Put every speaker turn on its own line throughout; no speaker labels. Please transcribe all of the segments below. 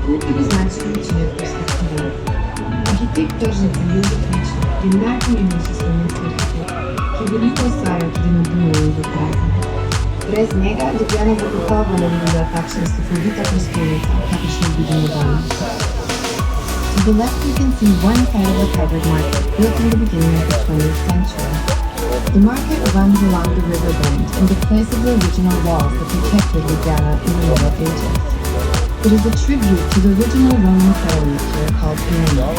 неоднозначно отличает перспективу. Архитектор же великолепен, применяет немножественници ki veliko ustvarjajo tudi na Dunaju in v Pragu. Brez njega Ljubljana bo gotovo ne bi bila takšna slikovita prestolnica, kakršno vidimo danes. To the left you can see one side of a covered market built in the beginning of the 20th century. The market runs along the river bend in the place of the original walls that protected Ljubljana in the Middle Ages. It is a tribute to the original Roman settlement here called Dvorni.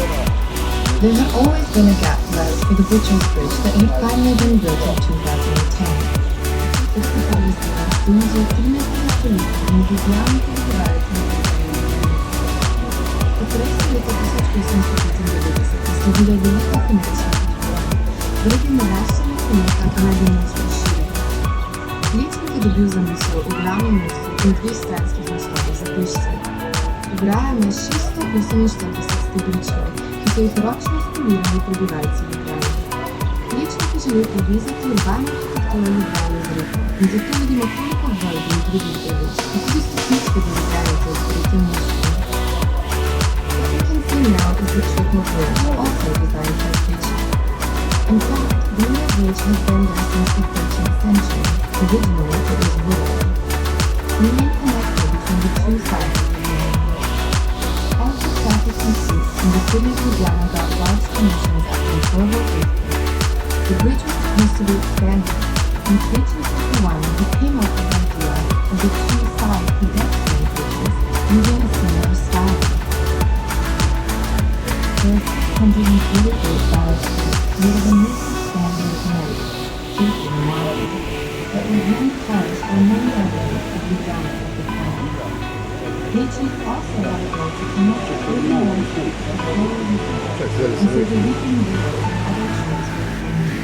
There had always been a gap left for the Butcher's Bridge that had finally been built in 2010. Potresi leta 1895 sledila velika finančna podpora, zaradi naraščanja prometa pa naj bi most razširili. Lečnik je dobil zamisel v glavnem mostu in dveh stranskih mostov za pešce. Ograja ima 648 stebričkov, ki so jih ročno spolirali prebivalci Ljubljane. Lečnik je želel povezati urbano arhitekturo Ljubljane z reko in zato vidimo toliko vojb in drugih delišč, pa tudi stopničke do Ljubljanice v tretjem mostu. What you can see now is the triple bridge, also designed by Špica. In fact, the new bridge has been there since the 13th century. Originally, it was wooden. The main connector between the two sides of the river. As the traffic increased and the city of Ljubljana got large commissions after the global earthquake, the bridge was supposed to be expanded. In 1851, he came up with the idea of the two-side pedestrian bridges using a similar style. There are 688 valid streets made of a mix of sand and cement, shaped in marble, that were written cars for many others of Ljubljana at the time. Lečnik also had a goal to connect the urban landscape to the whole region, and so the weekend railroad and other trains were planned.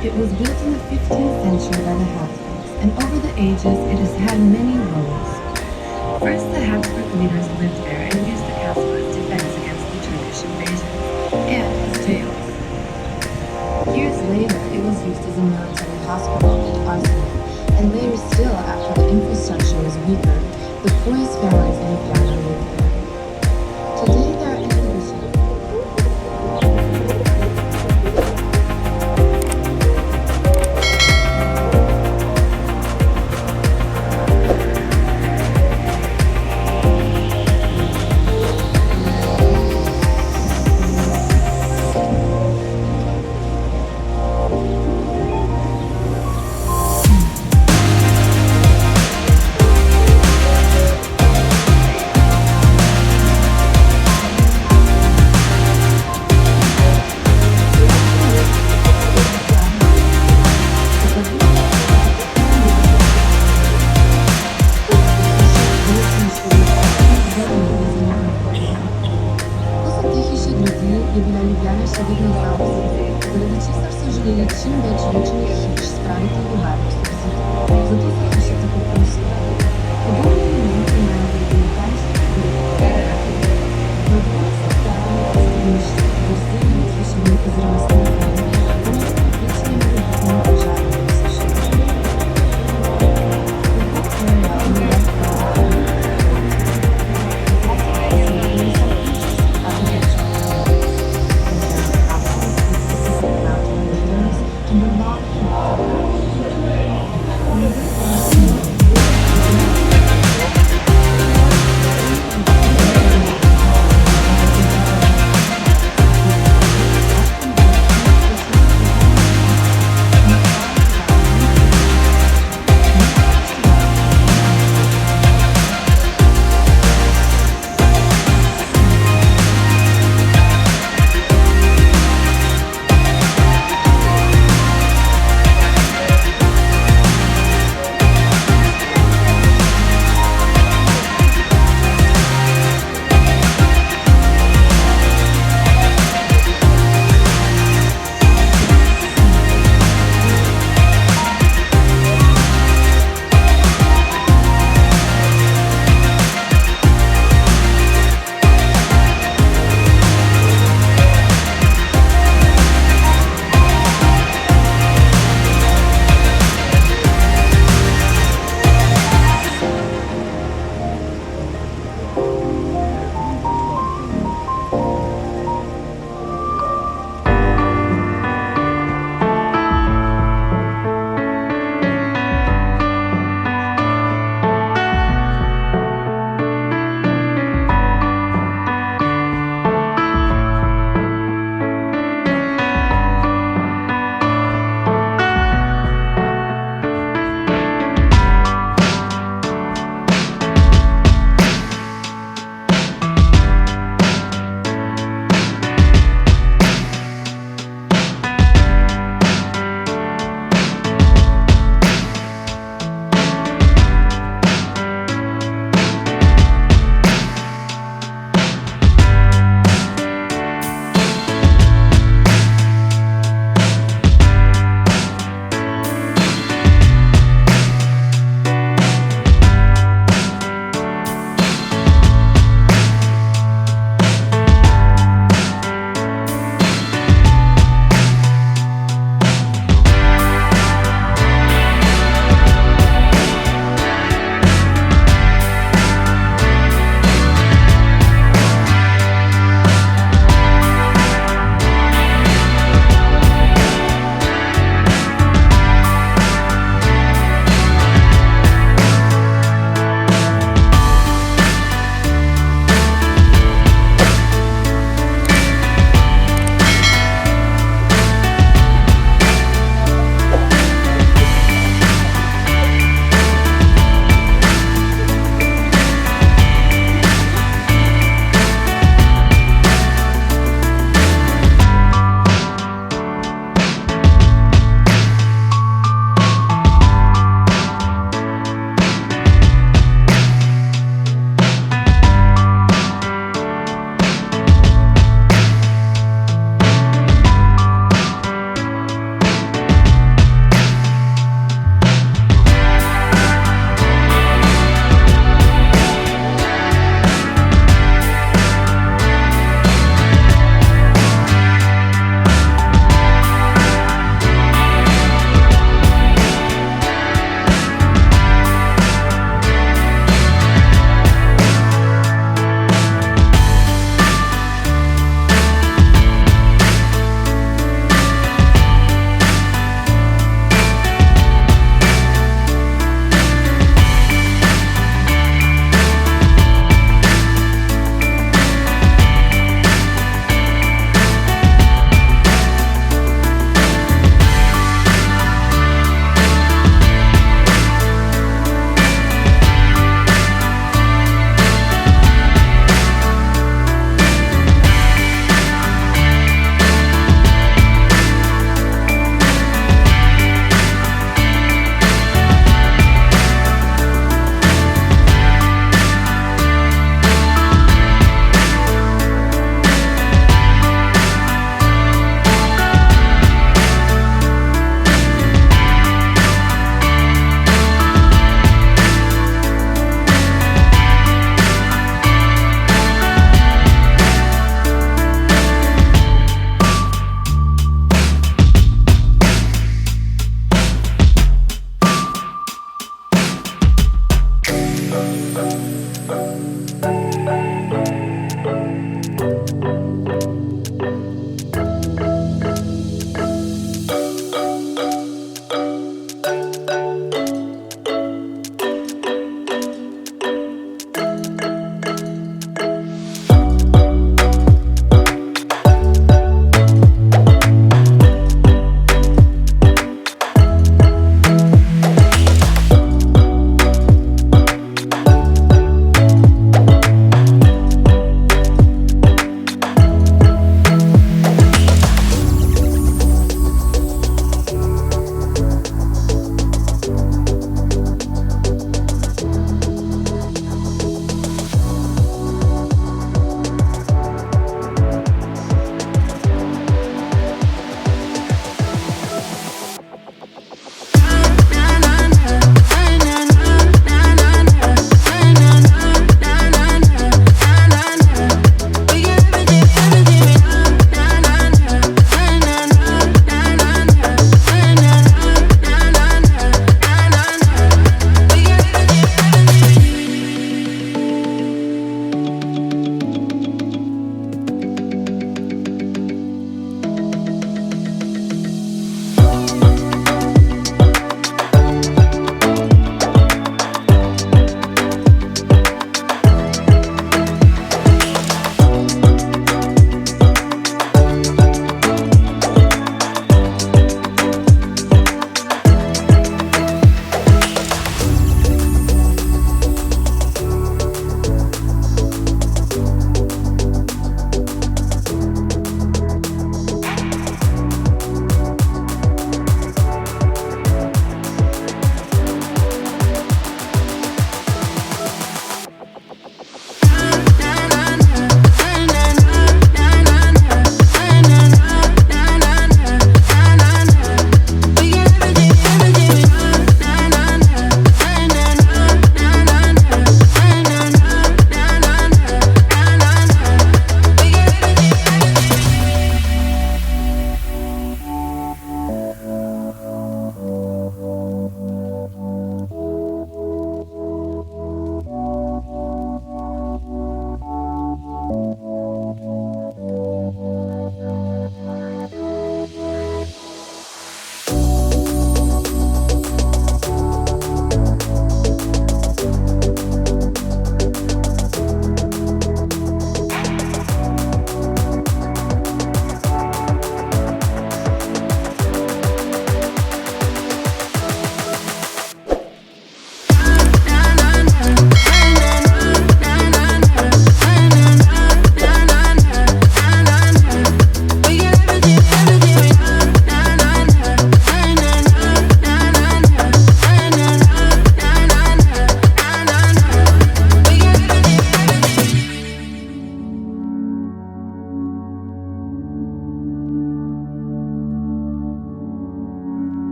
It was built in the 15th century by the Habsburgs, and over the ages it has had many roles. First, the Habsburg leaders lived there and used the castle as defense against the Turkish invasion, and as jails. Years later, it was used as a military hospital and arsenal, and later still, after the infrastructure was weaker, the poorest families in Ljubljana lived there. Today, there are exhibitions.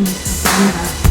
miasta, ponieważ